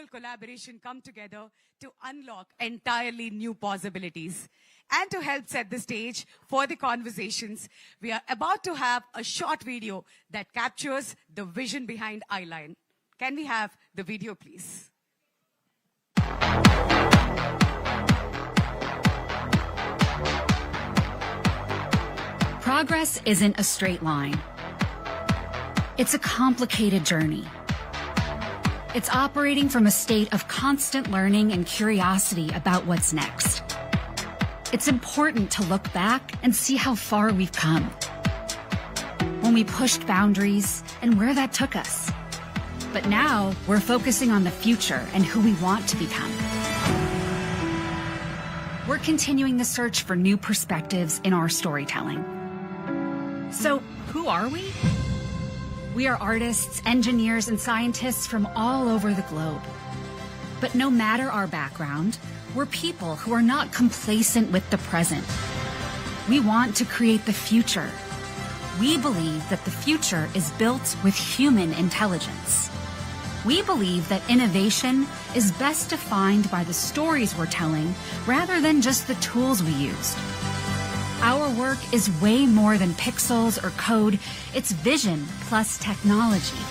collaboration come together to unlock entirely new possibilities. And to help set the stage for the conversations, we are about to have a short video that captures the vision behind Eyeline. Can we have the video, please? Progress isn't a straight line. It's a complicated journey. It's operating from a state of constant learning and curiosity about what's next. It's important to look back and see how far we've come. When we pushed boundaries and where that took us. But now we're focusing on the future and who we want to become. We're continuing the search for new perspectives in our storytelling. So, who are we? We are artists, engineers, and scientists from all over the globe. But no matter our background, we're people who are not complacent with the present. We want to create the future. We believe that the future is built with human intelligence. We believe that innovation is best defined by the stories we're telling rather than just the tools we used. Our work is way more than pixels or code. It's vision plus technology.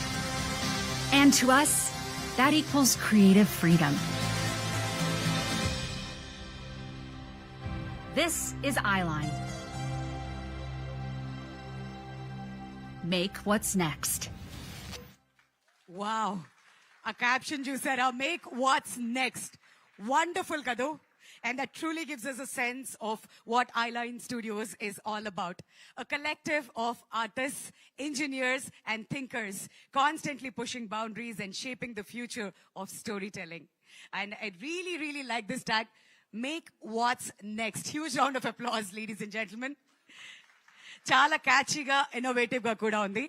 And to us, that equals creative freedom. This is Eyeline. Make what's next. Wow. A caption you said, make what's next. Wonderful, Kadu. And that truly gives us a sense of what Eyeline Studios is all about. A collective of artists, engineers, and thinkers constantly pushing boundaries and shaping the future of storytelling. And I really, really like this tag, make what's next. Huge round of applause, ladies and gentlemen. చాలా క్యాచీగా ఇన్నోవేటివ్గా కూడా ఉంది.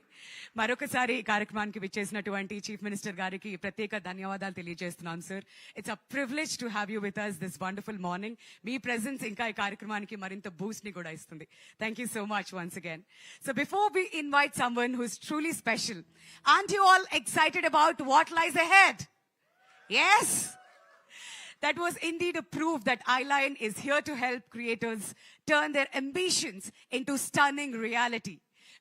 మరొకసారి ఈ కార్యక్రమానికి విచ్చేసినటువంటి chief minister గారికి ప్రత్యేక ధన్యవాదాలు తెలియజేస్తున్నాను sir. It's a privilege to have you with us this wonderful morning. మీ ప్రెజెన్స్ ఇంకా ఈ కార్యక్రమానికి మరింత బూస్ట్ ని కూడా ఇస్తుంది. Thank you so much once again. So before we invite someone who is truly special, aren't you all excited about what lies ahead? Yes. That was indeed a proof that Eyeline is here to help creators turn their ambitions into stunning reality.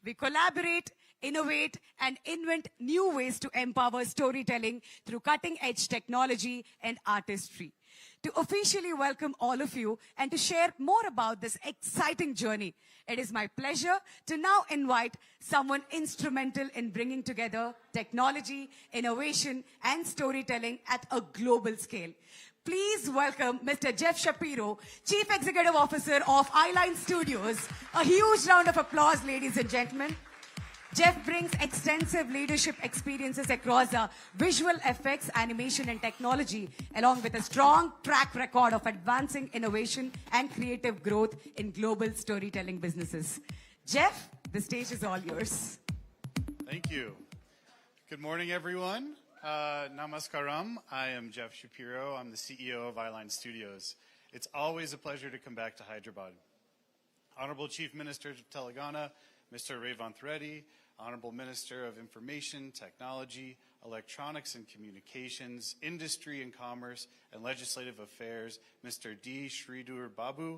We collaborate, innovate, and invent new ways to empower storytelling through cutting-edge technology and artistry. To officially welcome all of you and to share more about this exciting journey, it is my pleasure to now invite someone instrumental in bringing together technology, innovation, and storytelling at a global scale. Please welcome Mr. Jeff Shapiro, Chief Executive Officer of Eyeline Studios. A huge round of applause, ladies and gentlemen. Jeff brings extensive leadership experiences across visual effects, animation, and technology, along with a strong track record of advancing innovation and creative growth in global storytelling businesses. Jeff, the stage is all yours. Thank you. Good morning, everyone. Namaskaram. I am Jeff Shapiro. I'm the CEO of Eyeline Studios. It's always a pleasure to come back to Hyderabad. Honorable Chief Minister of Telangana, Mr. REVANTH REDDY, Honorable Minister of Information, Technology, Electronics and Communications, Industry and Commerce, and Legislative Affairs, Mr. D. Sridhar Babu,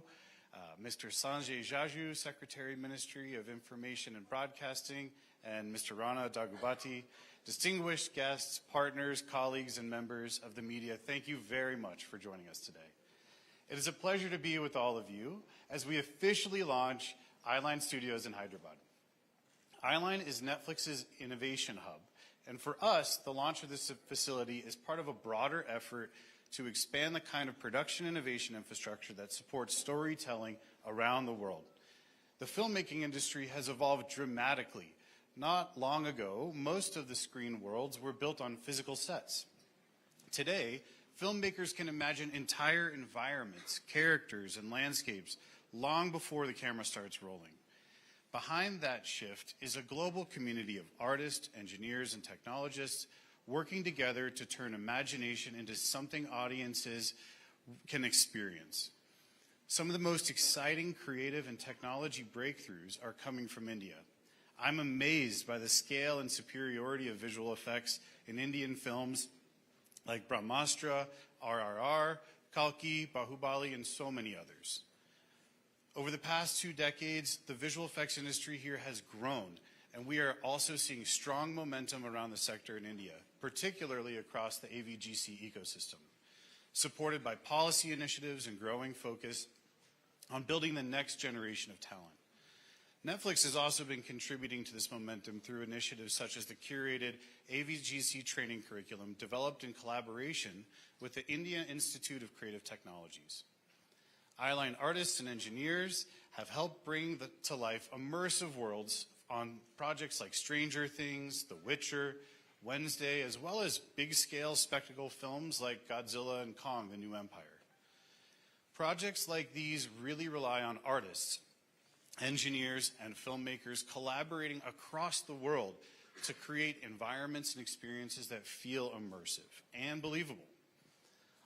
Mr. Sanjay Jaju, Secretary, Ministry of Information and Broadcasting, and Mr. Rana Daggubati, distinguished guests, partners, colleagues, and members of the media, thank you very much for joining us today. It is a pleasure to be with all of you as we officially launch Eyeline Studios in Hyderabad. Eyeline is Netflix's innovation hub, and for us, the launch of this facility is part of a broader effort to expand the kind of production innovation infrastructure that supports storytelling around the world. The filmmaking industry has evolved dramatically. Not long ago, most of the screen worlds were built on physical sets. Today, filmmakers can imagine entire environments, characters, and landscapes long before the camera starts rolling. Behind that shift is a global community of artists, engineers, and technologists working together to turn imagination into something audiences can experience. Some of the most exciting creative and technology breakthroughs are coming from India. I'm amazed by the scale and superiority of visual effects in Indian films like Brahmastra, RRR, Kalki, Bahubali, and so many others. Over the past 2 decades, the visual effects industry here has grown, and we are also seeing strong momentum around the sector in India, particularly across the AVGC ecosystem, supported by policy initiatives and growing focus on building the next generation of talent. Netflix has also been contributing to this momentum through initiatives such as the curated AVGC training curriculum developed in collaboration with the India Institute of Creative Technologies. Eyeline artists and engineers have helped bring to life immersive worlds on projects like Stranger Things, The Witcher, Wednesday, as well as big-scale spectacle films like Godzilla and Kong, The New Empire. Projects like these really rely on artists, engineers, and filmmakers collaborating across the world to create environments and experiences that feel immersive and believable.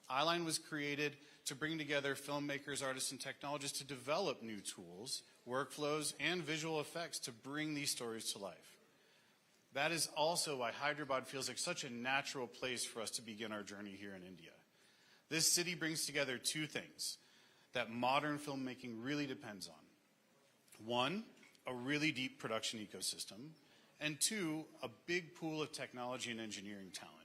Eyeline was created to bring together filmmakers, artists, and technologists to develop new tools, workflows, and visual effects to bring these stories to life. That is also why Hyderabad feels like such a natural place for us to begin our journey here in India. This city brings together 2 things that modern filmmaking really depends on. 1, a really deep production ecosystem, and 2, a big pool of technology and engineering talent.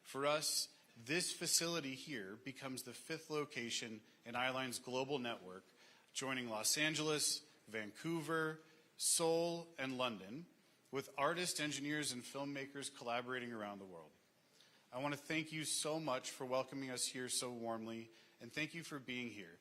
For us, this facility here becomes the 5th location in Eyeline's global network, joining Los Angeles, Vancouver, Seoul, and London, with artists, engineers, and filmmakers collaborating around the world. I want to thank you so much for welcoming us here so warmly, and thank you for being here.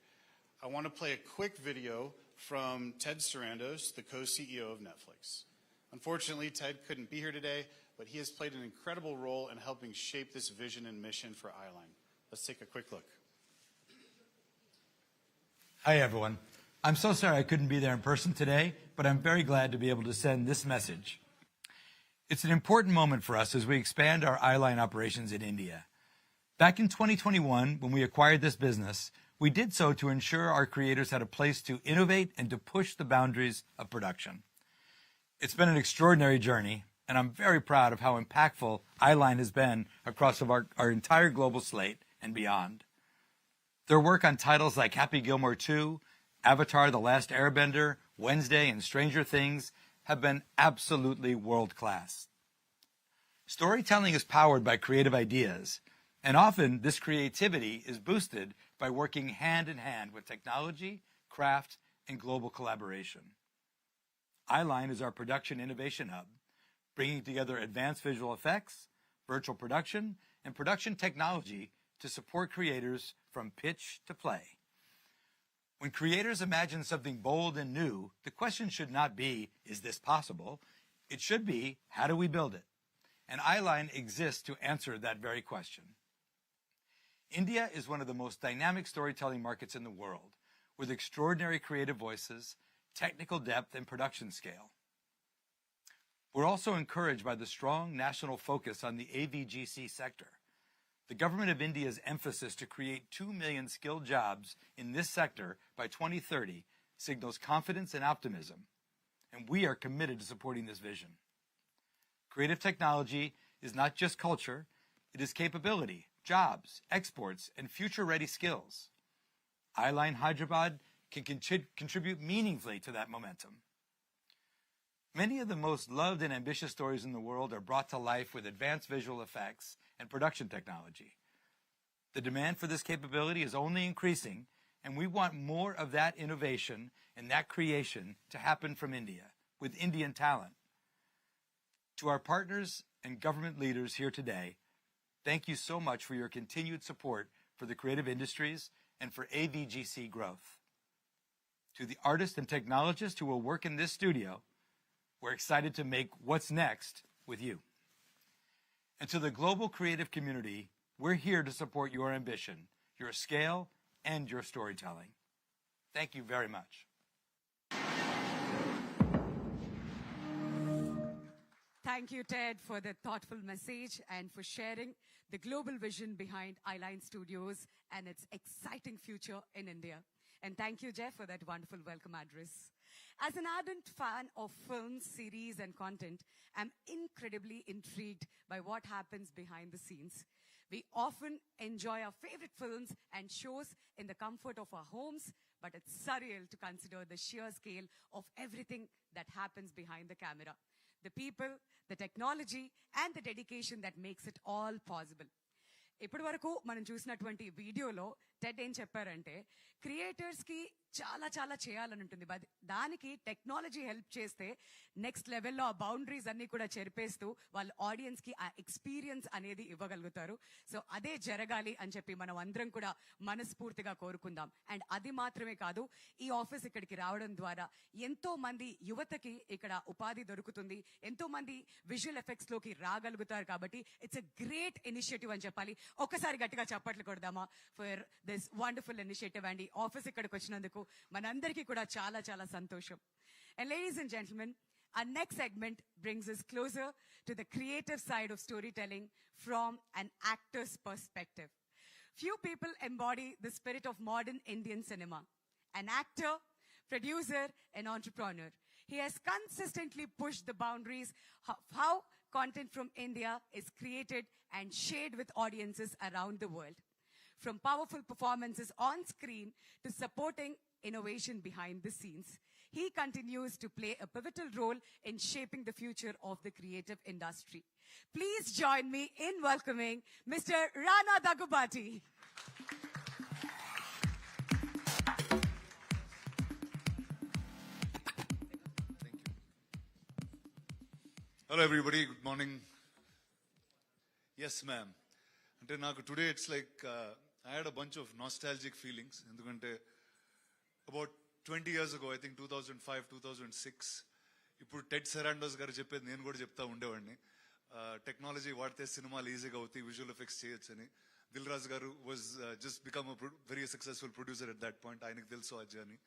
I want to play a quick video from Ted Sarandos, the co-CEO of Netflix. Unfortunately, Ted couldn't be here today, but he has played an incredible role in helping shape this vision and mission for Eyeline. Let's take a quick look. Hi, everyone. I'm so sorry I couldn't be there in person today, but I'm very glad to be able to send this message. It's an important moment for us as we expand our Eyeline operations in India. Back in 2021, when we acquired this business, we did so to ensure our creators had a place to innovate and to push the boundaries of production. It's been an extraordinary journey, and I'm very proud of how impactful Eyeline has been across our entire global slate and beyond. Their work on titles like Happy Gilmore 2, Avatar: The Last Airbender, Wednesday, and Stranger Things have been absolutely world-class. Storytelling is powered by creative ideas, and often this creativity is boosted by working hand-in-hand with technology, craft, and global collaboration. Eyeline is our production innovation hub, bringing together advanced visual effects, virtual production, and production technology to support creators from pitch to play. When creators imagine something bold and new, the question should not be, is this possible? It should be, how do we build it? And Eyeline exists to answer that very question. India is one of the most dynamic storytelling markets in the world, with extraordinary creative voices, technical depth, and production scale. We're also encouraged by the strong national focus on the AVGC sector. The government of India's emphasis to create 2 million skilled jobs in this sector by 2030 signals confidence and optimism, and we are committed to supporting this vision. Creative technology is not just culture, it is capability, jobs, exports, and future-ready skills. Eyeline Hyderabad can contribute meaningfully to that momentum. Many of the most loved and ambitious stories in the world are brought to life with advanced visual effects and production technology. The demand for this capability is only increasing, and we want more of that innovation and that creation to happen from India, with Indian talent. To our partners and government leaders here today, thank you so much for your continued support for the creative industries and for AVGC growth. To the artists and technologists who will work in this studio, we're excited to make what's next with you. And to the global creative community, we're here to support your ambition, your scale, and your storytelling. Thank you very much. Thank you, Ted, for the thoughtful message and for sharing the global vision behind Eyeline Studios and its exciting future in India. And thank you, Jeff, for that wonderful welcome address. As an ardent fan of films, series, and content, I'm incredibly intrigued by what happens behind the scenes. We often enjoy our favorite films and shows in the comfort of our homes, but it's surreal to consider the sheer scale of everything that happens behind the camera. The people, the technology, and the dedication that makes it all possible. ఇప్పటి వరకు మనం చూసినటువంటి వీడియోలో Ted ఏం చెప్పారంటే creators కి చాలా చాలా చేయాలని ఉంటుంది, దానికి టెక్నాలజీ హెల్ప్ చేస్తే నెక్స్ట్ లెవెల్లో ఆ బౌండరీస్ అన్ని కూడా చెరిపేస్తూ వాళ్ళ ఆడియన్స్ కి ఆ ఎక్స్పీరియన్స్ అనేది ఇవ్వగలుగుతారు. సో అదే జరగాలి అని చెప్పి మనం అందరం కూడా మనస్ఫూర్తిగా కోరుకుందాం. అండ్ అది మాత్రమే కాదు, ఈ ఆఫీస్ ఇక్కడికి రావడం ద్వారా ఎంతో మంది యువతకి ఇక్కడ ఉపాధి దొరుకుతుంది, ఎంతో మంది విజువల్ ఎఫెక్ట్స్ లోకి రాగలుగుతారు. కాబట్టి ఇట్స్ ఎ గ్రేట్ ఇనిషియేటివ్ అని చెప్పాలి. ఒక్కసారి గట్టిగా చప్పట్లు కొడదామా for this wonderful initiative. And ఈ ఆఫీస్ ఇక్కడికి వచ్చినందుకు మనందరికీ కూడా చాలా చాలా సంతోషం. And ladies and gentlemen, our next segment brings us closer to the creative side of storytelling from an actor's perspective. Few people embody the spirit of modern Indian cinema. An actor, producer, and entrepreneur. He has consistently pushed the boundaries of how content from India is created and shared with audiences around the world. From powerful performances on screen to supporting innovation behind the scenes, he continues to play a pivotal role in shaping the future of the creative industry. Please join me in welcoming Mr. Rana Daggubati. Thank you. Hello everybody, good morning. Yes ma'am. అంటే నాకు today it's like I had a bunch of nostalgic feelings. ఎందుకంటే about 20 years ago, I think 2005, 2006, ఇప్పుడు Ted సెరాండోస్ గారు చెప్పేది నేను కూడా చెప్తా ఉండేవాడిని. టెక్నాలజీ వాడితే సినిమాలు ఈజీగా అవుతాయి, విజువల్ ఎఫెక్ట్స్ చేయొచ్చు అని. దిల్ రాజు గారు was just become very successful producer at that point. ఆయనకు తెలుసు ఆ journey.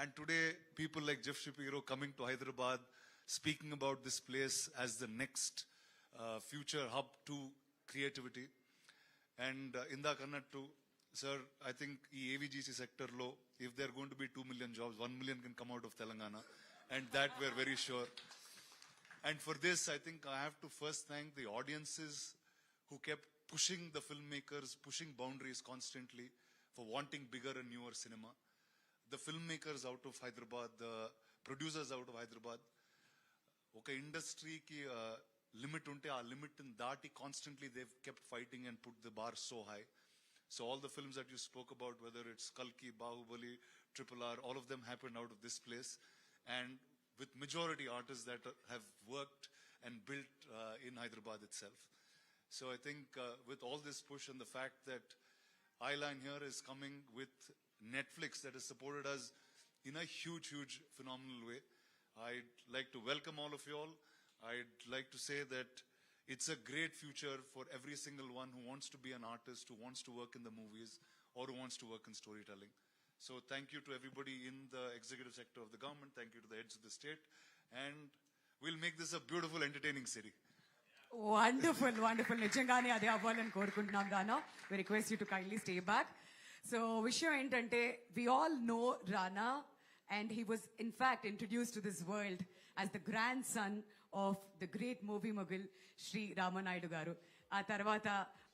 And today people like Jeff Shapiro coming to Hyderabad, speaking about this place as the next future hub to creativity. And ఇందాక అన్నట్టు sir, I think the AVGC sector low, if there are going to be 2 million jobs, 1 million can come out of Telangana, and that we're very sure. And for this, I think I have to first thank the audiences who kept pushing the filmmakers, pushing boundaries constantly for wanting bigger and newer cinema. The filmmakers out of Hyderabad, the producers out of Hyderabad, okay, industry ki limit unte, aa limit in dati constantly they've kept fighting and put the bar so high. So all the films that you spoke about, whether it's Kalki, Bahubali, RRR, all of them happened out of this place. And with majority artists that have worked and built in Hyderabad itself. So I think with all this push and the fact that Eyeline here is coming with Netflix that has supported us in a huge, huge, phenomenal way. I'd like to welcome all of you all. I'd like to say that it's a great future for every single one who wants to be an artist, who wants to work in the movies, or who wants to work in storytelling. So thank you to everybody in the executive sector of the government. Thank you to the heads of the state. And we'll make this a beautiful, entertaining city. Wonderful, wonderful. నిజంగానే అదే అవ్వాలని కోరుకుంటున్నాం రానా. We request you to kindly stay back. So విషయం ఏంటంటే we all know Rana, and he was in fact introduced to this world as the grandson of the great movie mogul Sri Ramanaidu garu. ఆ తర్వాత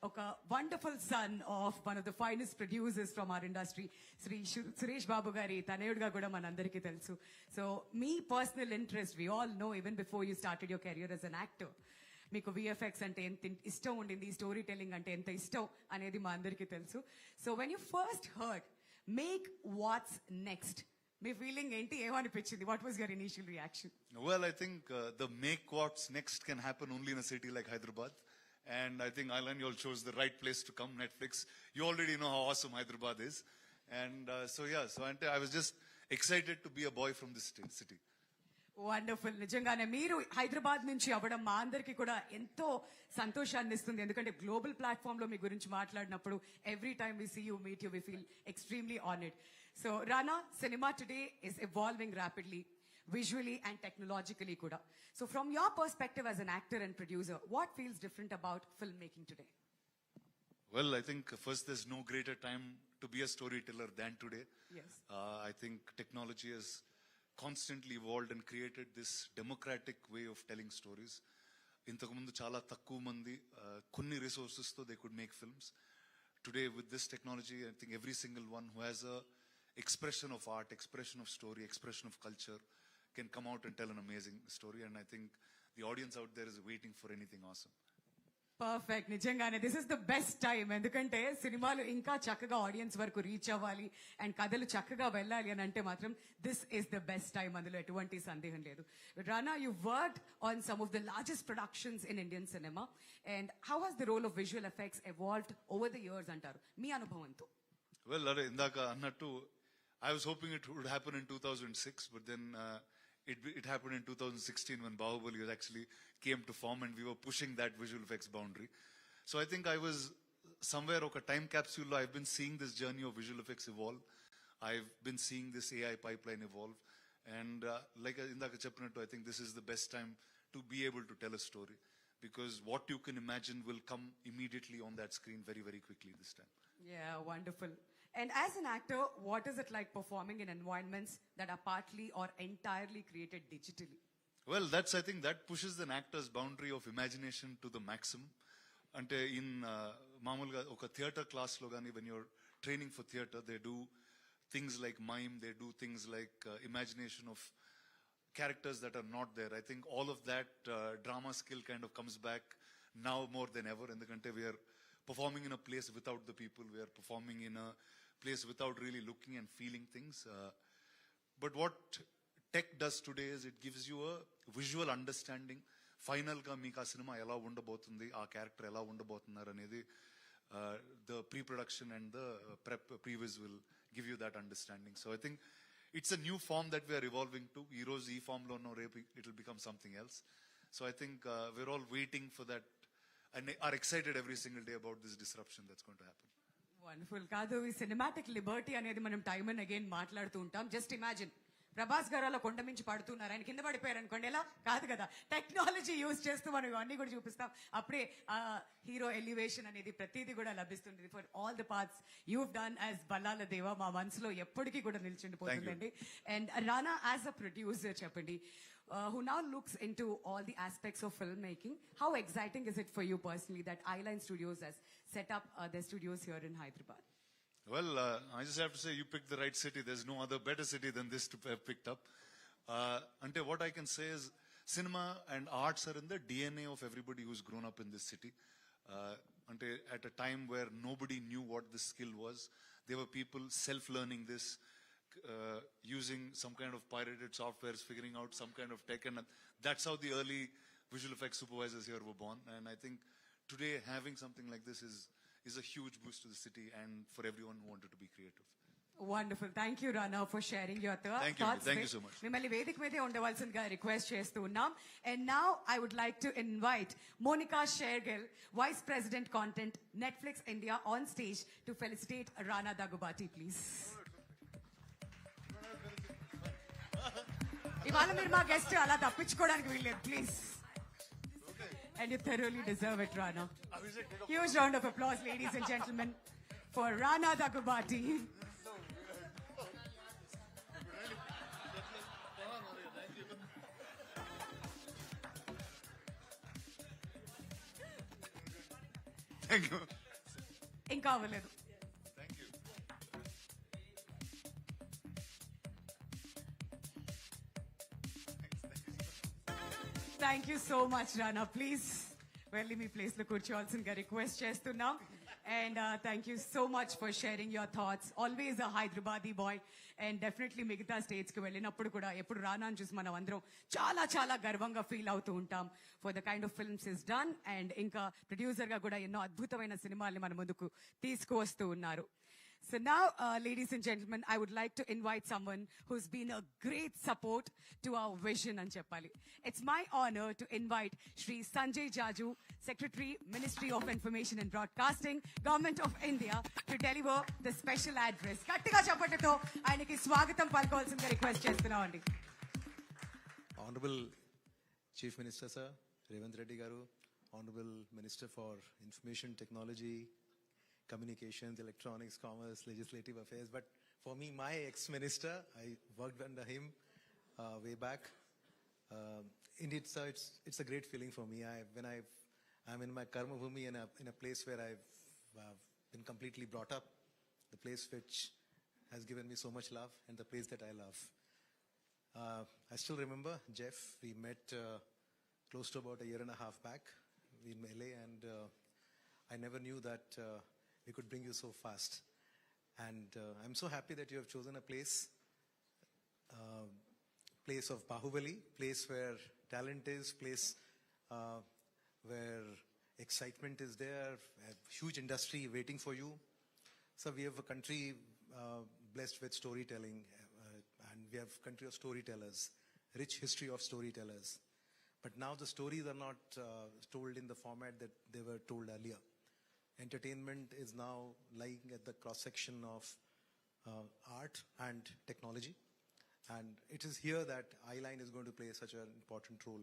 ఒక wonderful son of one of the finest producers from our industry Shri Suresh Babu గారి తనయుడుగా కూడా మనందరికీ తెలుసు. So మీ personal interest we all know even before you started your career as an actor. మీకు విఎఫ్ఎక్స్ అంటే ఎంత ఇష్టం ఉండింది, స్టోరీ టెల్లింగ్ అంటే ఎంత ఇష్టం అనేది మా అందరికీ తెలుసు. So when you first heard make what's next, మీ ఫీలింగ్ ఏంటి, ఏమనిపించింది? What was your initial reaction? Well, I think the make what's next can happen only in a city like Hyderabad. And I think Eyeline, you all chose the right place to come, Netflix. You already know how awesome Hyderabad is. And so I was just excited to be a boy from this city. Wonderful. నిజంగానే మీరు హైదరాబాద్ నుంచి అవ్వడం మా అందరికీ కూడా ఎంతో సంతోషాన్ని ఇస్తుంది. ఎందుకంటే గ్లోబల్ ప్లాట్ఫామ్ లో మీ గురించి మాట్లాడినప్పుడు every time we see you, meet you, we feel extremely honoured. So Rana, cinema today is evolving rapidly, visually and technologically kuda. So from your perspective as an actor and producer, what feels different about filmmaking today? Well, I think first there's no greater time to be a storyteller than today. Yes. I think technology has constantly evolved and created this democratic way of telling stories. ఇంతకుముందు చాలా తక్కువ మంది కొన్ని రిసోర్సెస్తో they could make films. Today with this technology, I think every single one who has a expression of art, expression of story, expression of culture can come out and tell an amazing story, and I think the audience out there is waiting for anything awesome. Perfect. నిజంగానే this is the best time. ఎందుకంటే సినిమాలు ఇంకా చక్కగా audience వరకు reach అవ్వాలి and కథలు చక్కగా వెళ్ళాలి అని అంటే మాత్రం this is the best time. అందులో ఎటువంటి సందేహం లేదు. Rana, you worked on some of the largest productions in Indian cinema, and how has the role of visual effects evolved over the years అంటారు మీ అనుభవంతో? Well, అదే ఇందాక అన్నట్టు I was hoping it would happen in 2006, but then it happened in 2016 when Bahubali actually came to form and we were pushing that visual effects boundary. So I think I was somewhere oka time capsule. I've been seeing this journey of visual effects evolve. I've been seeing this AI pipeline evolve. And like indaka cheppinattu, I think this is the best time to be able to tell a story, because what you can imagine will come immediately on that screen very, very quickly this time. Yeah, wonderful. And as an actor, what is it like performing in environments that are partly or entirely created digitally? Well, I think that pushes an actor's boundary of imagination to the maximum. Ante in mamulga oka theater class lo gani, when you're training for theater, they do things like mime, they do things like imagination of characters that are not there. I think all of that drama skill kind of comes back now more than ever. Endukante we are performing in a place without the people, we are performing in a place without really looking and feeling things. But what tech does today is it gives you a visual understanding. Final ga meeku aa cinema ela undabotundi, aa character ela undabotunnaru anedi the pre-production and the previs will give you that understanding. So I think it's a new form that we are evolving to. Heroes e form lo no repu it will become something else. So I think we're all waiting for that and are excited every single day about this disruption that's going to happen. Wonderful. కాదు, ఈ cinematic Liberty అనేది మనం time and again మాట్లాడుతూ ఉంటాం. Just imagine, Prabhas గారు అలా కొండ మించి పడుతున్నారు, ఆయన కింద పడిపోయారు అనుకోండి, ఎలా? కాదు కదా, టెక్నాలజీ యూజ్ చేస్తూ మనం ఇవన్నీ కూడా చూపిస్తాం. అప్పుడే హీరో ఎలివేషన్ అనేది ప్రతిదీ కూడా లభిస్తుంది. For all the parts you done as Ballala Deva మా మనసులో ఎప్పటికీ కూడా నిల్చుండిపోతుందండి. And Rana, as a producer చెప్పండి, who now looks into all the aspects of filmmaking, how exciting is it for you personally that Eyeline Studios has set up their studios here in Hyderabad? Well, I just have to say you picked the right city. There's no other better city than this to have picked up. Ante what I can say is cinema and arts are in the DNA of everybody who's grown up in this city. Ante at a time where nobody knew what this skill was, there were people self-learning this, using some kind of pirated softwares, figuring out some kind of tech, and that's how the early visual effects supervisors here were born. And I think today having something like this is a huge boost to the city and for everyone who wanted to be creative. Wonderful. Thank you, Rana, for sharing your Thank thoughts. Thank you so much. మిమ్మల్ని వేదిక మీదే ఉండవలసిందిగా request చేస్తూ ఉన్నాం. And now I would like to invite Monica Shergill, Vice President Content, Netflix India, on stage to felicitate Rana Daggubati, please. ఇవాళ మీరు మా guest, అలా తప్పించుకోవడానికి వీల్లేదు, please. And you thoroughly deserve it, Rana. Huge round of applause, ladies and gentlemen, for Rana Daggubati. Thank you. ఇంకా అవ్వలేదు. Thank you. Thank you so much Rana. Please వెళ్ళి మీ ప్లేస్ లో కూర్చోవాల్సిందిగా రిక్వెస్ట్ చేస్తున్నాం. And thank you so much for sharing your thoughts. Always a Hyderabadi boy. And definitely మిగతా states కి వెళ్ళినప్పుడు కూడా ఎప్పుడు రానాని చూసి మనం అందరం చాలా చాలా గర్వంగా ఫీల్ అవుతూ ఉంటాం for the kind of films is done. And ఇంకా ప్రొడ్యూసర్ గా కూడా ఎన్నో అద్భుతమైన సినిమాల్ని మన ముందుకు తీసుకువస్తూ ఉన్నారు. So now, ladies and gentlemen, I would like to invite someone who's been a great support to our vision and Cheppali. It's my honor to invite Shri Sanjay Jaju, Secretary, Ministry of Information and Broadcasting, Government of India, to deliver the special address. Kattiga chappattato ayaniki swagatam palkovalsinదిగా request చేస్తున్నామండి. Honorable Chief Minister Sir, Revanth Reddy garu, Honorable Minister for Information Technology, Communications, Electronics, Commerce, Legislative Affairs. But for me, my ex-minister, I worked under him way back. Indeed, sir, it's a great feeling for me. I'm in my karma bhumi in a place where I've been completely brought up, the place which has given me so much love, and the place that I love. I still remember, Jeff, we met close to about a year and a half back in LA, and I never knew that we could bring you so fast. And I'm so happy that you have chosen a place of Bahubali, place where talent is, place where excitement is there, a huge industry waiting for you. So we have a country blessed with storytelling, and we have a country of storytellers, rich history of storytellers. But now the stories are not told in the format that they were told earlier. Entertainment is now lying at the cross-section of art and technology. And it is here that Eyeline is going to play such an important role.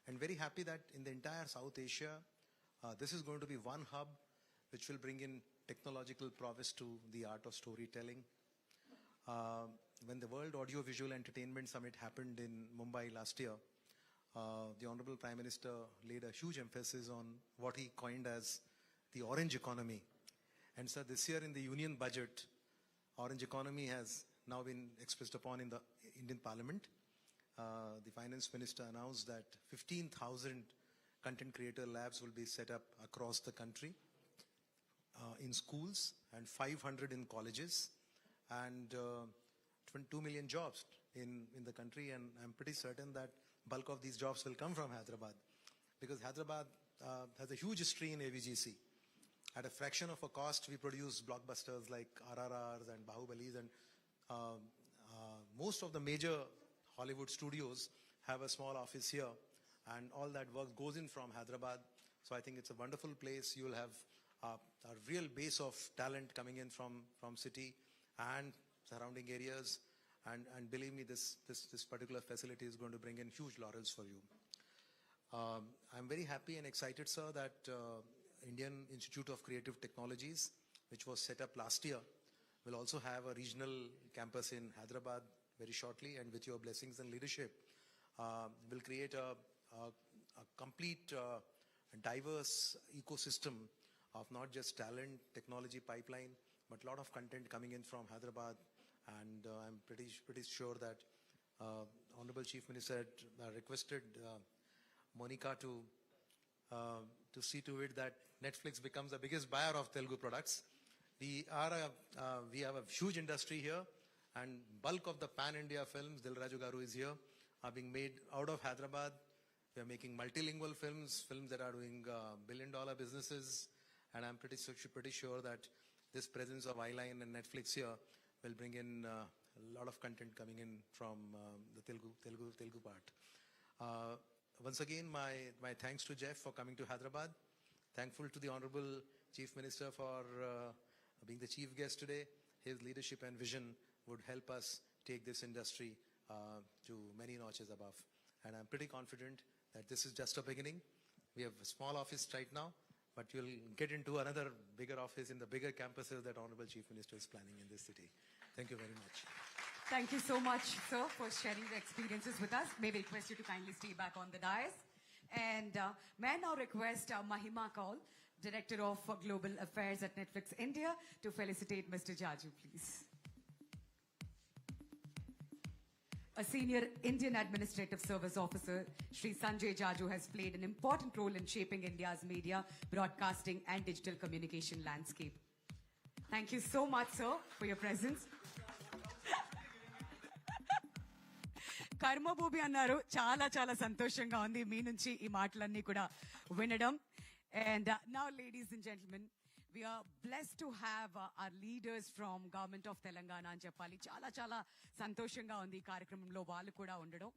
And very happy that in the entire South Asia, this is going to be one hub which will bring in technological prowess to the art of storytelling. When the World Audiovisual Entertainment Summit happened in Mumbai last year, the Honorable Prime Minister laid a huge emphasis on what he coined as the orange economy. And so this year in the Union Budget, orange economy has now been expressed upon in the Indian Parliament. The Finance Minister announced that 15,000 content creator labs will be set up across the country in schools, and 500 in colleges, and 2 million jobs in the country. And I'm pretty certain that bulk of these jobs will come from Hyderabad, because Hyderabad has a huge history in AVGC. At a fraction of a cost, we produce blockbusters like RRRs and Bahubalis, and most of the major Hollywood studios have a small office here, and all that work goes in from Hyderabad. So I think it's a wonderful place. You will have a real base of talent coming in from city and surrounding areas, and believe me, this particular facility is going to bring in huge laurels for you. I'm very happy and excited, sir, that Indian Institute of Creative Technologies, which was set up last year, will also have a regional campus in Hyderabad very shortly, and with your blessings and leadership, will create a complete diverse ecosystem of not just talent, technology pipeline, but a lot of content coming in from Hyderabad. And I'm pretty sure that Honorable Chief Minister had requested Monica to see to it that Netflix becomes the biggest buyer of Telugu products. We have a huge industry here, and bulk of the pan-India films, Dil Raju Garu is here, are being made out of Hyderabad. We are making multilingual films that are doing billion-dollar businesses, and I'm pretty sure that this presence of Eyeline and Netflix here will bring in a lot of content coming in from the Telugu part. Once again, my thanks to Jeff for coming to Hyderabad. Thankful to the Honorable Chief Minister for being the chief guest today. His leadership and vision would help us take this industry to many notches above. And I'm pretty confident that this is just a beginning. We have a small office right now, but you'll get into another bigger office in the bigger campuses that Honorable Chief Minister is planning in this city. Thank you very much. Thank you so much, sir, for sharing the experiences with us. May we request you to kindly stay back on the dais. And may I now request Mahima Kaul, Director of Global Affairs at Netflix India, to felicitate Mr. Jaju, please. A senior Indian Administrative Service Officer, Shri Sanjay Jaju, has played an important role in shaping India's media, broadcasting and digital communication landscape. Thank you so much, sir, for your presence. కర్మభూమి అన్నారు, చాలా చాలా సంతోషంగా ఉంది మీ నుంచి ఈ మాటలన్నీ కూడా వినడం. And now, ladies and gentlemen, we are blessed to have our leaders from Government of Telangana అని చెప్పాలి. చాలా చాలా సంతోషంగా ఉంది ఈ కార్యక్రమంలో వాళ్ళు కూడా ఉండడం.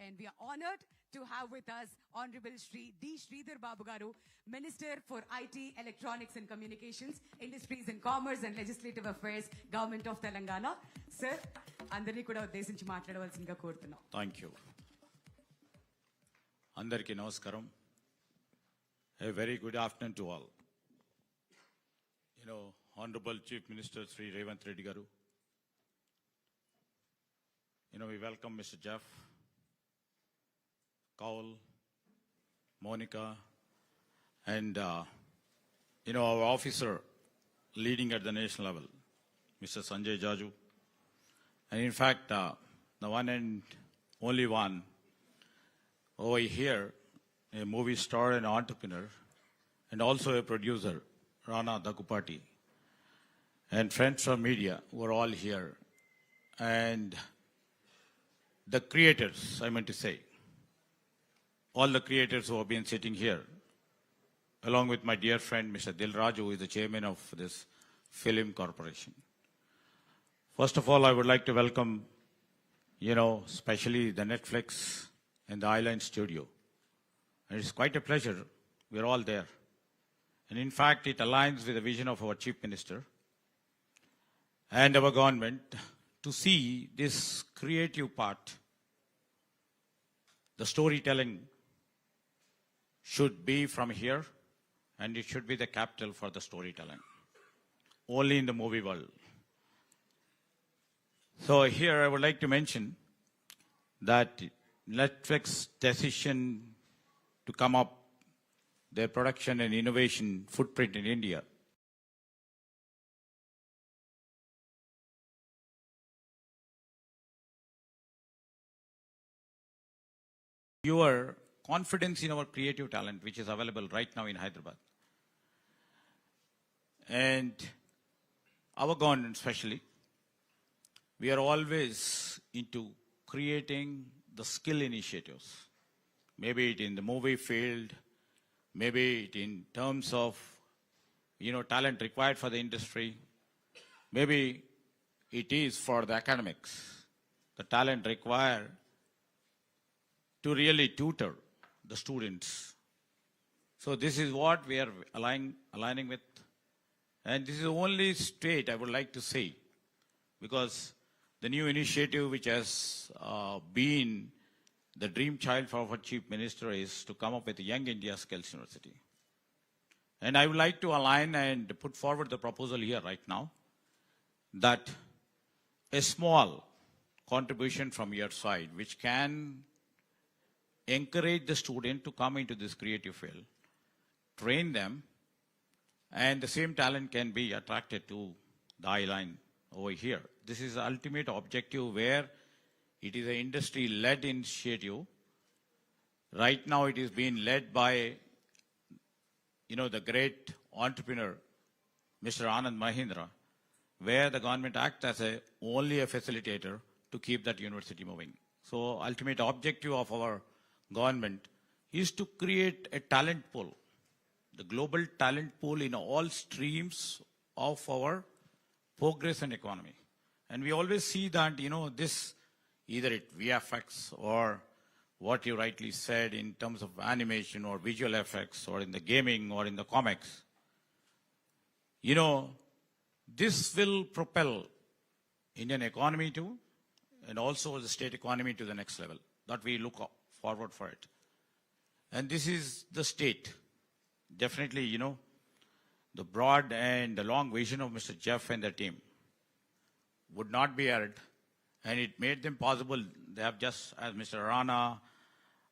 And we are honored to have with us Honorable Shri D. Sridhar Babu Garu, Minister for IT, Electronics and Communications, Industries and Commerce and Legislative Affairs, Government of Telangana. Sir, అందరినీ కూడా ఉద్దేశించి మాట్లాడవలసిందిగా కోరుతున్నాం. Thank you. అందరికీ నమస్కారం. A very good afternoon to all. Honorable Chief Minister Sri REVANTH Reddy Garu. We welcome Mr. Jeff. Kaul, Monica, and our officer leading at the national level, Mr. Sanjay Jaju, and in fact, the one and only one over here, a movie star and entrepreneur, and also a producer, Rana Daggubati, and friends from media who are all here, and the creators, I meant to say, all the creators who have been sitting here, along with my dear friend, Mr. Dil Raju, who is the chairman of this film corporation. First of all, I would like to welcome, especially the Netflix and the Eyeline studio. And it's quite a pleasure. We're all there. And in fact, it aligns with the vision of our Chief Minister and our government to see this creative part, the storytelling should be from here, and it should be the capital for the storytelling, only in the movie world. So here I would like to mention that Netflix's decision to come up their production and innovation footprint in India your confidence in our creative talent, which is available right now in Hyderabad. And our government especially, we are always into creating the skill initiatives. Maybe it in the movie field, maybe it in terms of, talent required for the industry. Maybe it is for the academics, the talent required to really tutor the students. So this is what we are aligning with. And this is the only state I would like to say, because the new initiative which has been the dream child for our Chief Minister is to come up with a Young India Skills University. And I would like to align and put forward the proposal here right now that a small contribution from your side, which can encourage the student to come into this creative field, train them, and the same talent can be attracted to the Eyeline over here. This is the ultimate objective where it is an industry-led initiative. Right now it is being led by, the great entrepreneur, Mr. Anand Mahindra, where the government acts as only a facilitator to keep that university moving. So ultimate objective of our government is to create a talent pool, the global talent pool in all streams of our progress and economy. And we always see that, this, either it VFX or what you rightly said in terms of animation or visual effects or in the gaming or in the comics, this will propel Indian economy to, and also the state economy to the next level, that we look forward for it. And this is the state. Definitely, the broad and the long vision of Mr. Jeff and the team would not be erred, and it made them possible. They have just, as Mr. Rana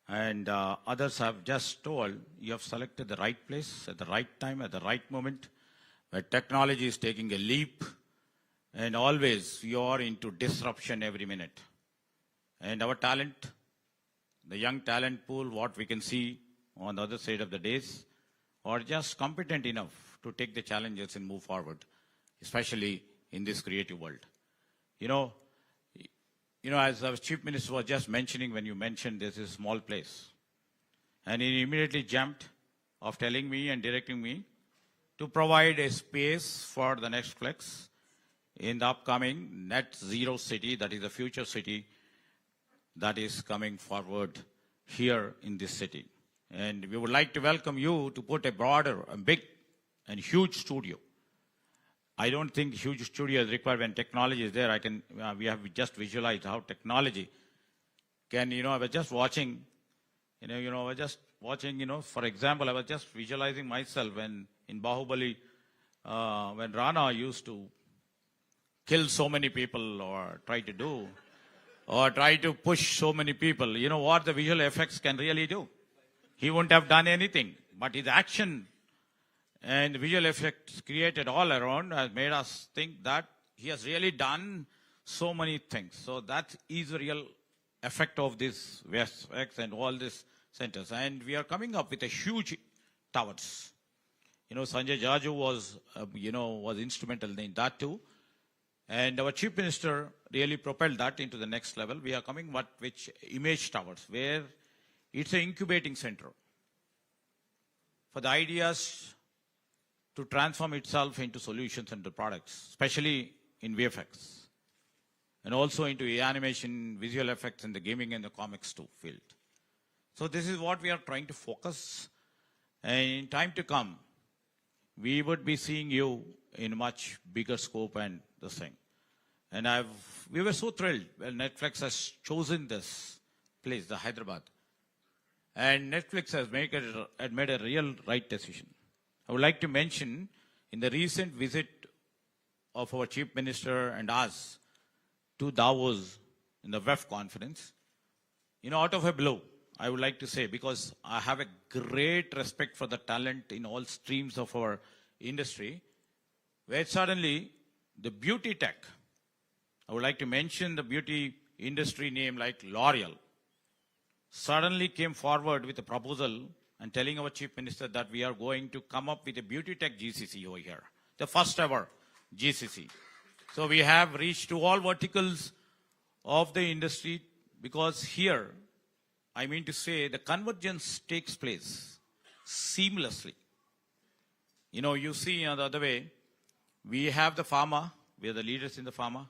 and others have just told, you have selected the right place at the right time, at the right moment, where technology is taking a leap, and always you are into disruption every minute. And our talent, the young talent pool, what we can see on the other side of the days, are just competent enough to take the challenges and move forward, especially in this creative world. As our Chief Minister was just mentioning when you mentioned this is a small place. And he immediately jumped of telling me and directing me to provide a space for the next flex in the upcoming net zero city, that is the future city that is coming forward here in this city. And we would like to welcome you to put a broader, a big and huge studio. I don't think huge studio is required when technology is there. We have just visualized how technology can, I was just watching, for example, I was just visualizing myself when in Bahubali, when Rana used to kill so many people or try to do. or try to push so many people. You know what the visual effects can really do? He wouldn't have done anything, but his action and visual effects created all around has made us think that he has really done so many things. So that is the real effect of this VFX and all these centers. And we are coming up with a huge towers. You know, Sanjay Jaju was, was instrumental in that too. And our Chief Minister really propelled that into the next level. We are coming with image towers, where it's an incubating center for the ideas to transform itself into solutions and the products, especially in VFX, and also into animation, visual effects, and the gaming and the comics too field. So this is what we are trying to focus. And in time to come, we would be seeing you in a much bigger scope and this thing. And we were so thrilled when Netflix has chosen this place, the Hyderabad. And Netflix has made a real right decision. I would like to mention, in the recent visit of our Chief Minister and us to Davos in the WEF conference, out of a blue, I would like to say, because I have a great respect for the talent in all streams of our industry, where suddenly the beauty tech, I would like to mention the beauty industry name like L'Oreal, suddenly came forward with a proposal and telling our Chief Minister that we are going to come up with a beauty tech GCC over here, the first ever GCC. So we have reached to all verticals of the industry, because here, I mean to say, the convergence takes place seamlessly. You see the other way, we have the pharma, we are the leaders in the pharma.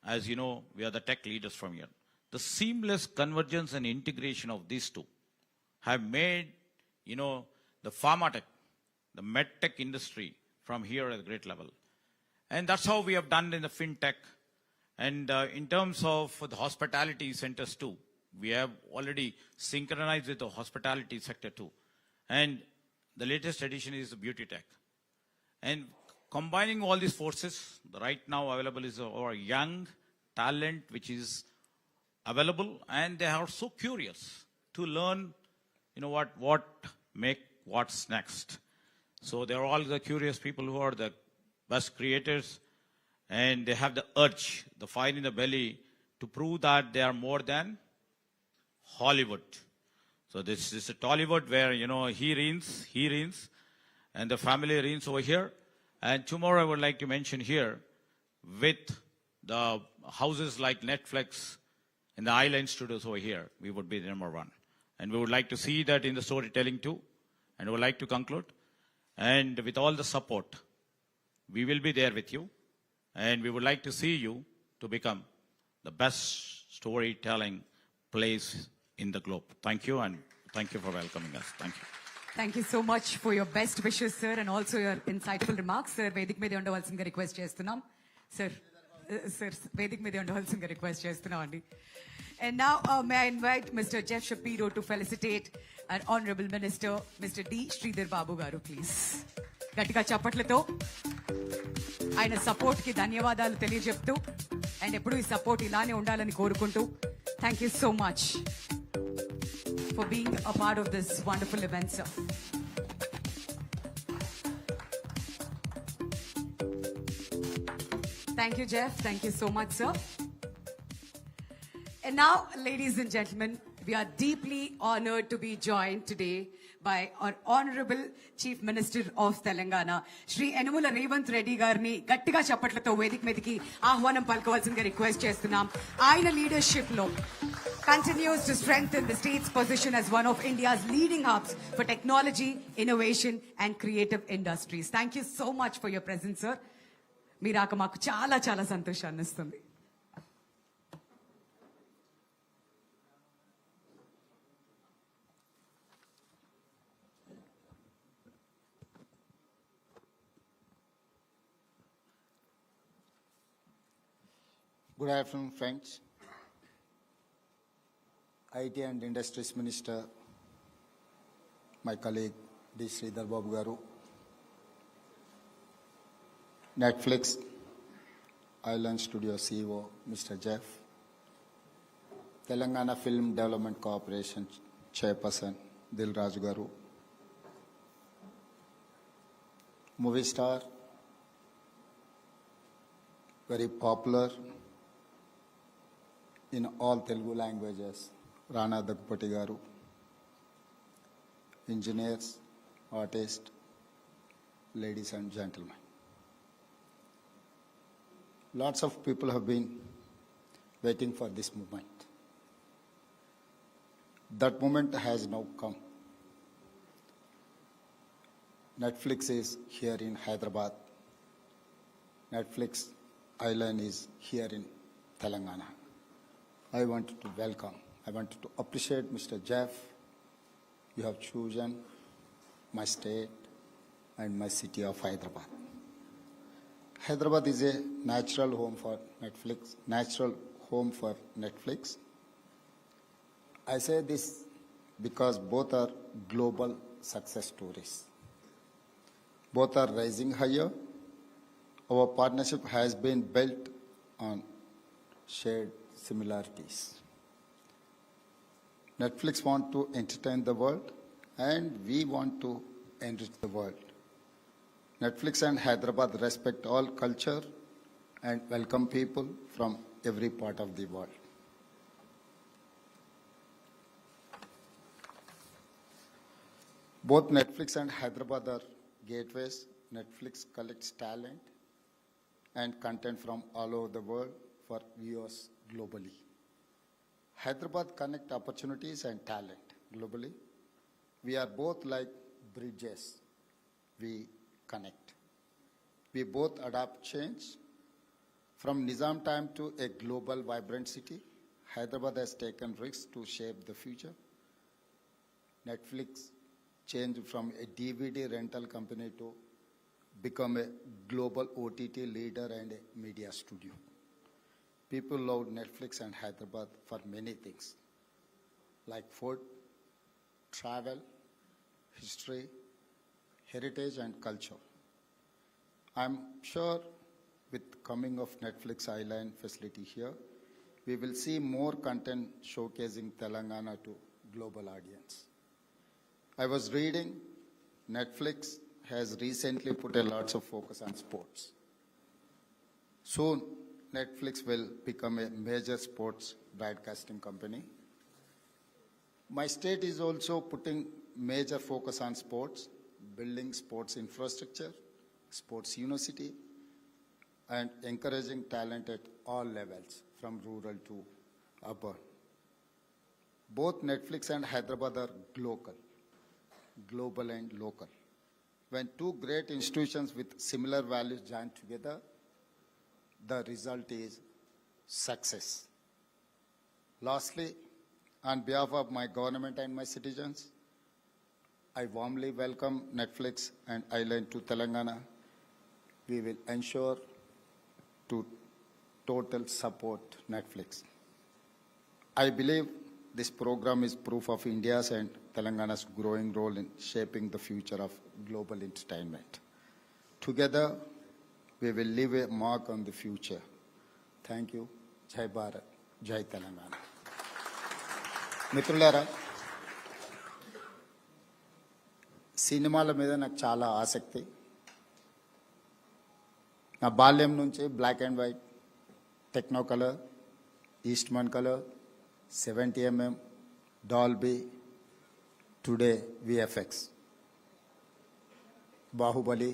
As you know, we are the tech leaders from here. The seamless convergence and integration of these two have made, the pharma tech, the med tech industry from here at a great level. And that's how we have done in the fintech. And in terms of the hospitality centers too, we have already synchronized with the hospitality sector too. And the latest addition is the beauty tech. And combining all these forces, right now available is our young talent, which is available, and they are so curious to learn, what's next. So they're all the curious people who are the best creators, and they have the urge, the fire in the belly, to prove that they are more than Hollywood. So this is a Tollywood where, he reigns, and the family reigns over here. And tomorrow I would like to mention here, with the houses like Netflix and the Eyeline studios over here, we would be the number one. And we would like to see that in the storytelling too. And we would like to conclude. And with all the support, we will be there with you. And we would like to see you to become the best storytelling place in the globe. Thank you, and thank you for welcoming us. Thank you. Thank you so much for your best wishes, sir, and also your insightful remarks. Sir, Vedic media ఉండవలసిందిగా request చేస్తున్నాం. Sir, Vedic media ఉండవలసిందిగా request చేస్తున్నాం అండి. And now may I invite Mr. Jeff Shapiro to felicitate our Honorable Minister, Mr. D. Sridhar Babu garu, please. గట్టిగా చప్పట్లతో ఆయన support కి ధన్యవాదాలు తెలియజెప్తూ, అండ్ ఎప్పుడు ఈ సపోర్ట్ ఇలానే ఉండాలని కోరుకుంటూ, thank you so much for being a part of this wonderful event, sir. Thank you, Jeff. Thank you so much, sir. And now, ladies and gentlemen, we are deeply honored to be joined today by our Honorable Chief Minister of Telangana, Shri Yanamula Revanth Reddy Garni, Gattiga Chapatlato Vedic Mediki, Ahwanam Palkavalsinga request chestunam. Ayana leadership lo continues to strengthen the state's position as one of India's leading hubs for technology, innovation, and creative industries. Thank you so much for your presence, sir. Meeraka maaku chala chala santoshanni istundi. Good afternoon, friends. IT and Industries Minister, my colleague D. Sridhar Babu garu, Netflix, Eyeline Studio CEO, Mr. Jeff, Telangana Film Development Corporation Chairperson Dil Raju Garu, movie star, very popular in all Telugu languages, Rana Daggubati Garu, engineers, artists, ladies and gentlemen. Lots of people have been waiting for this moment. That moment has now come. Netflix is here in Hyderabad. Netflix Eyeline is here in Telangana. I want to welcome, I want to appreciate Mr. Jeff. You have chosen my state and my city of Hyderabad. Hyderabad is a natural home for Netflix. I say this because both are global success stories. Both are rising higher. Our partnership has been built on shared similarities. Netflix wants to entertain the world, and we want to enrich the world. Netflix and Hyderabad respect all culture and welcome people from every part of the world. Both Netflix and Hyderabad are gateways. Netflix collects talent and content from all over the world for viewers globally. Hyderabad connects opportunities and talent globally. We are both like bridges. We connect. We both adapt change. From Nizam time to a global vibrant city, Hyderabad has taken risks to shape the future. Netflix changed from a DVD rental company to become a global OTT leader and a media studio. People love Netflix and Hyderabad for many things, like food, travel, history, heritage and culture. I'm sure with coming of Netflix Eyeline facility here, we will see more content showcasing Telangana to global audience. I was reading Netflix has recently put a lot of focus on sports. Soon, Netflix will become a major sports broadcasting company. My state is also putting major focus on sports, building sports infrastructure, sports university, and encouraging talent at all levels, from rural to urban. Both Netflix and Hyderabad are global and local. When two great institutions with similar values join together, the result is success. Lastly, on behalf of my government and my citizens, I warmly welcome Netflix and Eyeline to Telangana. We will ensure to total support Netflix. I believe this program is proof of India's and Telangana's growing role in shaping the future of global entertainment. Together, we will leave a mark on the future. Thank you. Jai Bharat. Jai Telangana. మిత్రులారా, సినిమాల మీద నాకు చాలా ఆసక్తి. నా బాల్యం నుంచి black and white, techno colour, Eastman colour, 70mm, Dolby, today VFX, Baahubali,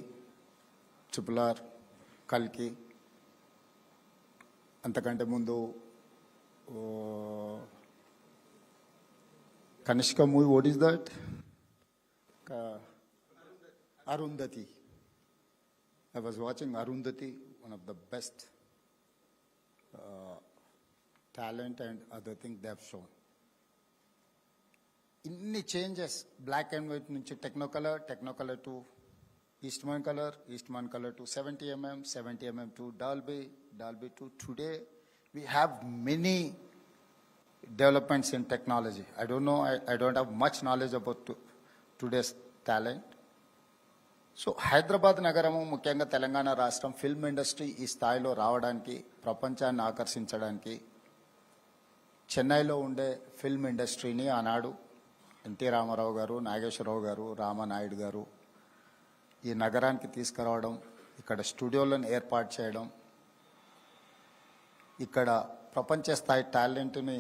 triple R, కల్కి, అంతకంటే ముందు Kanishka movie, what is that? Arundhati. I was watching Arundhati, one of the best talent and other things they have shown. Inni changes, black and white nunchi technocolor to Eastman color to 70mm, 70mm to Dolby to today. We have many developments in technology. I don't know, I don't have much knowledge about today's talent. So Hyderabad నగరము, ముఖ్యంగా తెలంగాణ రాష్ట్రం film industry ఈ స్థాయిలో రావడానికి, ప్రపంచాన్ని ఆకర్షించడానికి చెన్నైలో ఉండే ఫిల్మ్ ఇండస్ట్రీని ఆనాడు ఎన్టీ రామారావు గారు, నాగేశ్వరరావు గారు, రామనాయుడు గారు ఈ నగరానికి తీసుకురావడం, ఇక్కడ స్టూడియోలను ఏర్పాటు చేయడం, ఇక్కడ ప్రపంచ స్థాయి టాలెంట్ని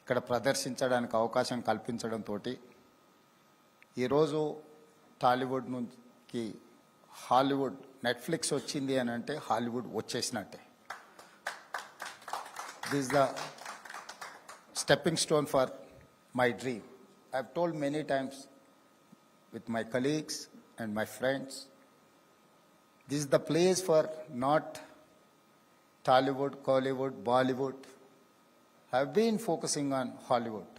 ఇక్కడ ప్రదర్శించడానికి అవకాశం కల్పించడంతో ఈరోజు టాలీవుడ్ నుంచి హాలీవుడ్, నెట్ఫ్లిక్స్ వచ్చింది అని అంటే హాలీవుడ్ వచ్చేసినట్టే. This the stepping stone for my dream. I've told many times with my colleagues and my friends, this is the place for not Tollywood, Collywood, Bollywood. I've been focusing on Hollywood.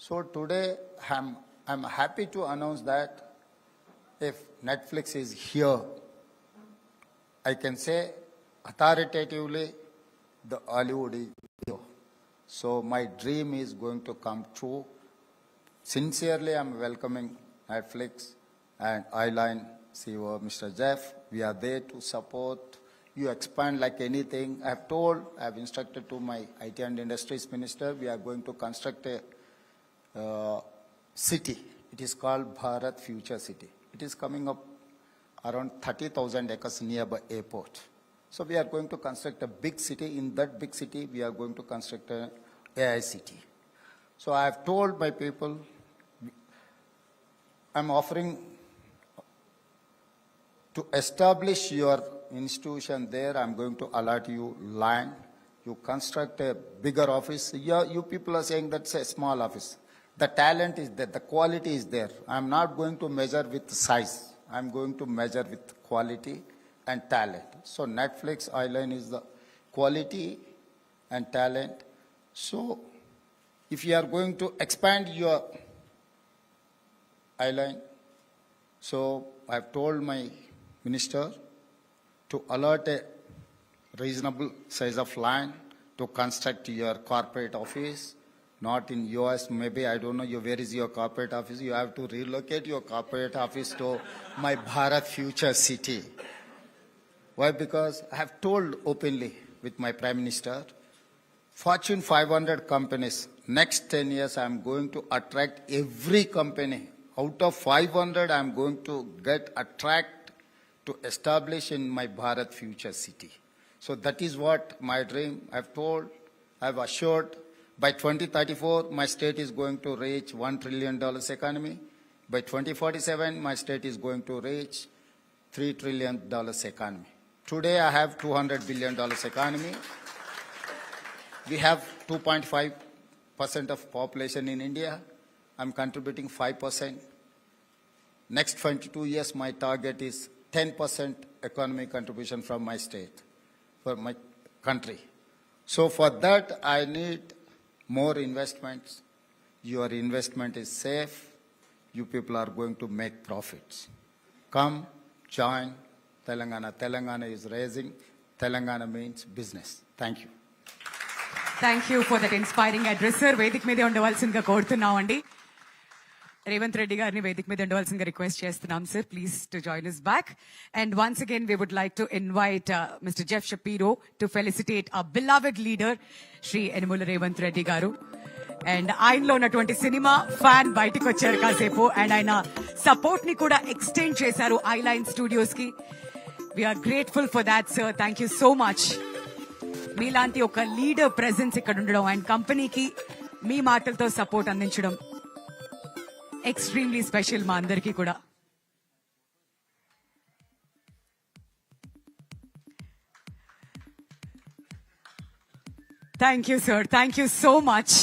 So today I'm happy to announce that if Netflix is here, I can say authoritatively the Hollywood is here. So my dream is going to come true. Sincerely, I'm welcoming Netflix and Eyeline CEO, Mr. Jeff. We are there to support. You expand like anything. I've instructed to my IT and Industries Minister, we are going to construct a city. It is called Bharat Future City. It is coming up around 30,000 acres nearby airport. So we are going to construct a big city. In that big city, we are going to construct an AI city. So I have told my people, I'm offering to establish your institution there. I'm going to allot you land. You construct a bigger office. You people are saying that's a small office. The talent is there. The quality is there. I'm not going to measure with size. I'm going to measure with quality and talent. So Netflix, Eyeline is the quality and talent. So if you are going to expand your Eyeline, so I've told my minister to allot a reasonable size of land to construct your corporate office. Not in US, maybe, I don't know, where is your corporate office? You have to relocate your corporate office to my Bharat Future City. Why? Because I have told openly with my Prime Minister, Fortune 500 companies, next 10 years I am going to attract every company. Out of 500, I am going to attract to establish in my Bharat Future City. So that is what my dream. I've told, I've assured, by 2034, my state is going to reach $1 trillion economy. By 2047, my state is going to reach $3 trillion economy. Today, I have $200 billion economy. We have 2.5% of population in India. I'm contributing 5%. Next 22 years, my target is 10% economic contribution from my state, for my country. So for that, I need more investments. Your investment is safe. You people are going to make profits. Come, join Telangana. Telangana is raising. Telangana means business. Thank you. Thank you for that inspiring address, sir. Vedic media undavalsinga korutunnamandi. Revanth Reddy garni Vedic media undavalsinga request chestunnam, sir. Please to join us back. And once again, we would like to invite Mr. Jeff Shapiro to felicitate our beloved leader, Shri Enamula Revanth Reddy garu. And ఆయనలో ఉన్నటువంటి cinema fan బయటికి వచ్చారు కాసేపు, and ఆయన support ని కూడా extend చేశారు Eyeline Studios కి. We are grateful for that, sir. Thank you so much. మీలాంటి ఒక లీడర్ ప్రెజెన్స్ ఇక్కడ ఉండడం అండ్ కంపెనీకి మీ మాటలతో సపోర్ట్ అందించడం ఎక్స్ట్రీమ్లీ స్పెషల్ మా అందరికీ కూడా. Thank you sir, thank you so much.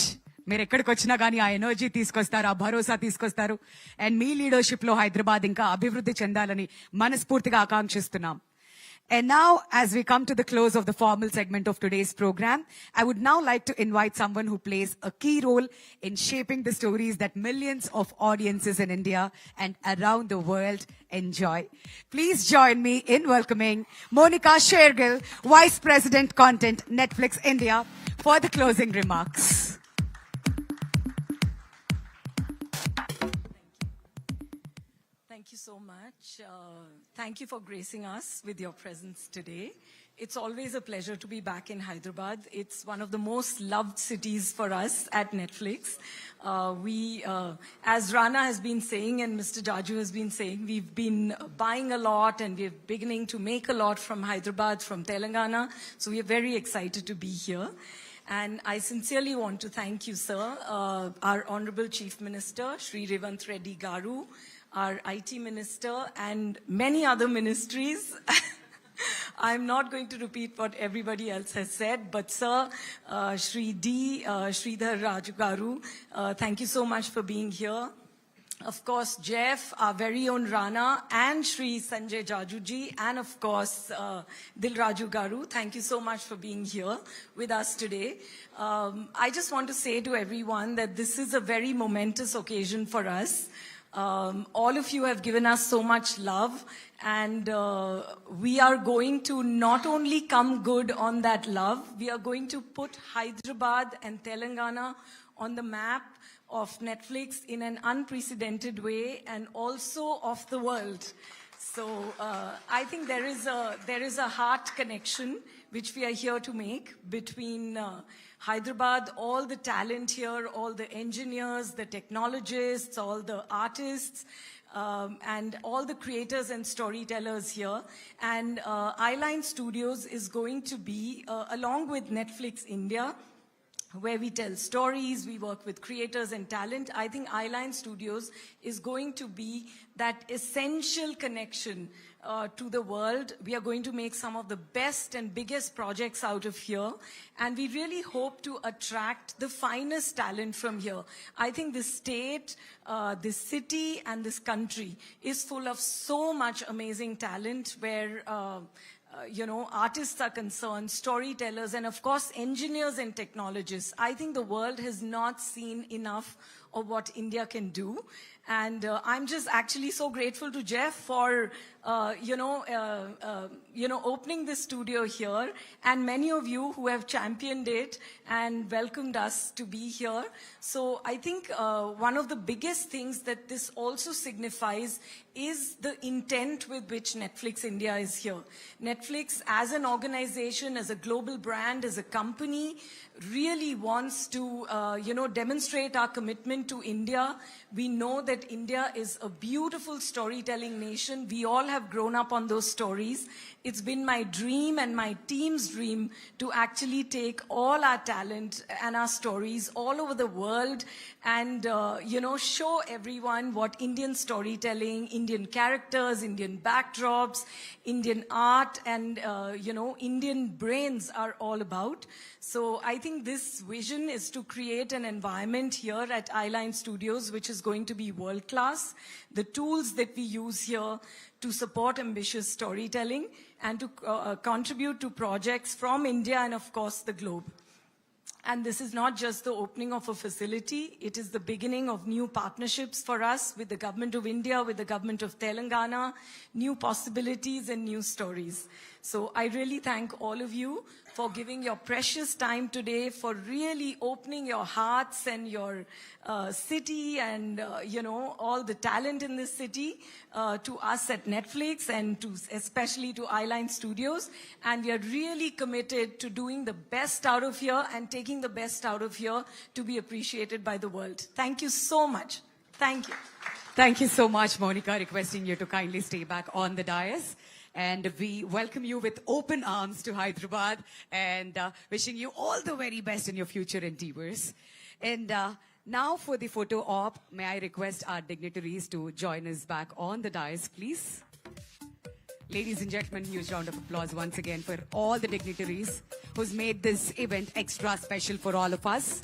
మీరు ఎక్కడికి వచ్చినా కానీ ఆ ఎనర్జీ తీసుకొస్తారు, ఆ భరోసా తీసుకొస్తారు. అండ్ మీ లీడర్షిప్ లో హైదరాబాద్ ఇంకా అభివృద్ధి చెందాలని మనస్ఫూర్తిగా ఆకాంక్షిస్తున్నాం. And now, as we come to the close of the formal segment of today's program, I would now like to invite someone who plays a key role in shaping the stories that millions of audiences in India and around the world enjoy. Please join me in welcoming Monica Shergill, Vice President Content, Netflix India, for the closing remarks. Thank you so so much. Thank you for gracing us with your presence today. It's always a pleasure to be back in Hyderabad. It's one of the most loved cities for us at Netflix. As Rana has been saying and Mr. Jaju has been saying, we've been buying a lot and we're beginning to make a lot from Hyderabad, from Telangana. So we are very excited to be here. And I sincerely want to thank you, sir, our Honorable Chief Minister, Shri REVANTH Reddy Garu, our IT Minister, and many other ministries. I'm not going to repeat what everybody else has said, but sir, Shri Sridhar Raju Garu, thank you so much for being here. Of course, Jeff, our very own Rana, and Shri Sanjay Jajuji, and of course, Dil Raju Garu, thank you so much for being here with us today. I just want to say to everyone that this is a very momentous occasion for us. All of you have given us so much love, and we are going to not only come good on that love, we are going to put Hyderabad and Telangana on the map of Netflix in an unprecedented way, and also of the world. So I think there is a heart connection which we are here to make between Hyderabad, all the talent here, all the engineers, the technologists, all the artists, and all the creators and storytellers here. And Eyeline Studios is going to be, along with Netflix India, where we tell stories, we work with creators and talent. I think Eyeline Studios is going to be that essential connection to the world. We are going to make some of the best and biggest projects out of here. And we really hope to attract the finest talent from here. I think this state, this city, and this country is full of so much amazing talent where artists are concerned, storytellers, and of course, engineers and technologists. I think the world has not seen enough of what India can do. And I'm just actually so grateful to Jeff for, opening this studio here, and many of you who have championed it and welcomed us to be here. So I think one of the biggest things that this also signifies is the intent with which Netflix India is here. Netflix as an organization, as a global brand, as a company, really wants to, demonstrate our commitment to India. We know that India is a beautiful storytelling nation. We all have grown up on those stories. It's been my dream and my team's dream to actually take all our talent and our stories all over the world and, show everyone what Indian storytelling, Indian characters, Indian backdrops, Indian art, and, Indian brains are all about. So I think this vision is to create an environment here at Eyeline Studios, which is going to be world-class. The tools that we use here to support ambitious storytelling and to contribute to projects from India and, of course, the globe. And this is not just the opening of a facility, it is the beginning of new partnerships for us with the Government of India, with the Government of Telangana, new possibilities and new stories. So I really thank all of you for giving your precious time today, for really opening your hearts and your city and, all the talent in this city to us at Netflix and especially to Eyeline Studios. And we are really committed to doing the best out of here and taking the best out of here to be appreciated by the world. Thank you so much. Thank you. Thank you so much, Monica, requesting you to kindly stay back on the dais. And we welcome you with open arms to Hyderabad and wishing you all the very best in your future endeavors. And now for the photo op, may I request our dignitaries to join us back on the dais, please. Ladies and gentlemen, huge round of applause once again for all the dignitaries who's made this event extra special for all of us.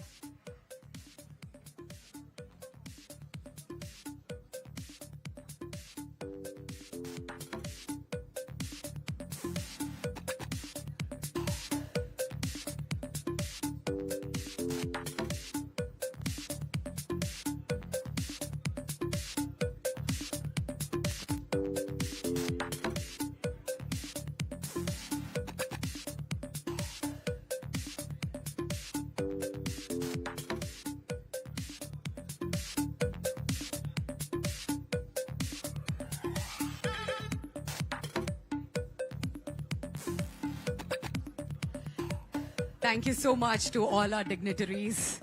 Thank you so much to all our dignitaries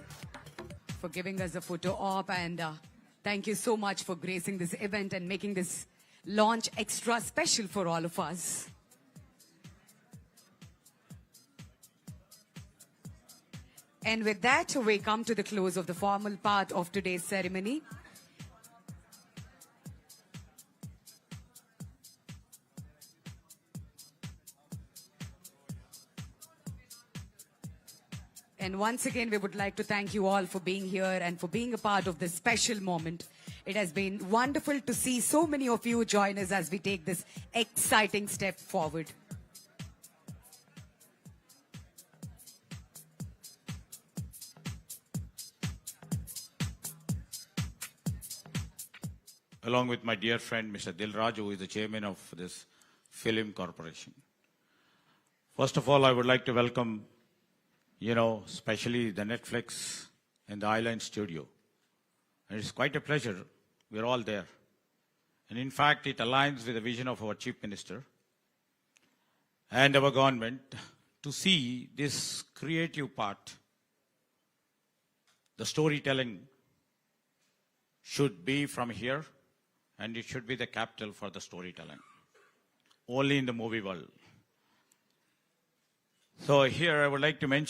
for giving us a photo op, and thank you so much for gracing this event and making this launch extra special for all of us. And with that, we come to the close of the formal part of today's ceremony. And once again, we would like to thank you all for being here and for being a part of this special moment. It has been wonderful to see so many of you join us as we take this exciting step forward. Along with my dear friend, Mr. Dilraj, who is the chairman of this film corporation. First of all, I would like to welcome, especially the Netflix and the Eyeline studio. And it's quite a pleasure. We're all there. And in fact, it aligns with the vision of our Chief Minister and our government to see this creative part. The storytelling should be from here, and it should be the capital for the storytelling, only in the movie world. So here I would like to mention